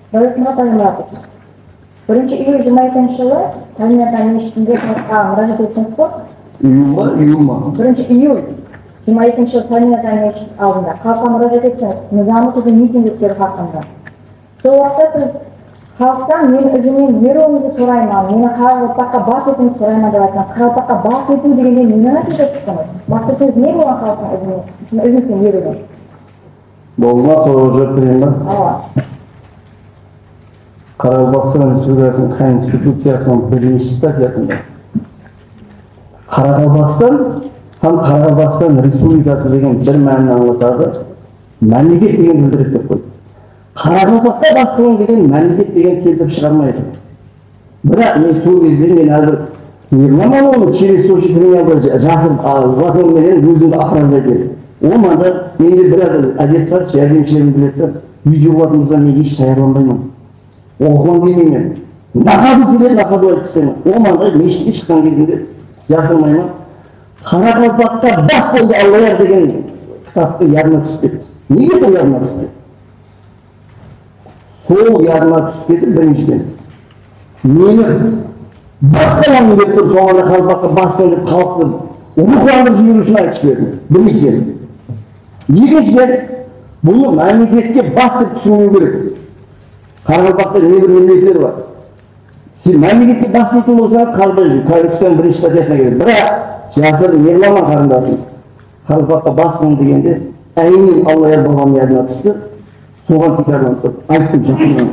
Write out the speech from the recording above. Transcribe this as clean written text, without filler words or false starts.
Дәулетмұрат Аймұратов. 1-июль 22 жылы Тәлмият мешітінде халыққа мұражат еттіңіз ғой? Июль ма? 1-июль 22 жылы Тәлмият мешіт алдында халыққа мұражат еттіңіз, низамы түрде митинг өткеру хақында. Сол уақытта сіз халықтан мен өзімнен еруімді сұраймын, мені Қарақалпаққа бас етуімді сұраймын деп айтқан. Қарақалпаққа бас ету дегенде нені нәтиже тұттыңыз? Мақсатыңыз не болған халықтың өзіңізден ерудің? Болма, соруға жауап берейін ба? Қарақалпақстан Республикасының Конституциясының 1-ші статьясында Қарақалпақстан һәм Қарақалпақстан Республикасы деген бір мәнін аңлатады, мемлекет деген білдіреді деп қойды. Қарақалпақта бастығын деген мемлекет деген келтіріп шығармайды. Бірақ мен сол кезде мен әзір ерлеман оны через Сочи криминалды жазып законменен өзімді оправдай берді. Ол манда менде бір әдет бар, жәрдемшілерім біледі, видеоларымызда мен еш даярланбаймын. Оқуын келмеймін. Нақаду келеді, нақаду айтып істеймін. Ол манда мешітке шыққан кезінде жазылмаймын. Қарақалпақта бас болды Аллаяр деген кітапты ярына түсіп кетті. Неге бұл ярына түсіп кетті? Сол ярына түсіп кетіп біріншіден. Мені басқаламын деп тұрып, соңында Қарақалпаққа басқаламын деп халықты рухландырып жіберу үшін айтып бердім. Біріншіден. Екіншіден, бұны мемлекетке бас деп түсіну керек. Қарақалпақта небір мемлекеттер бар. Сіз мемлекетке бас дейтін болсаңыз, қалбай Конституцияның 1-ші статьясына келеді. Бірақ жасырын ерлама қарындасым. Қарақалпаққа бас қылын дегенде, әйнен Аллаяр болған ярына түсті, соған текарланып тұр. Айттым жасырман.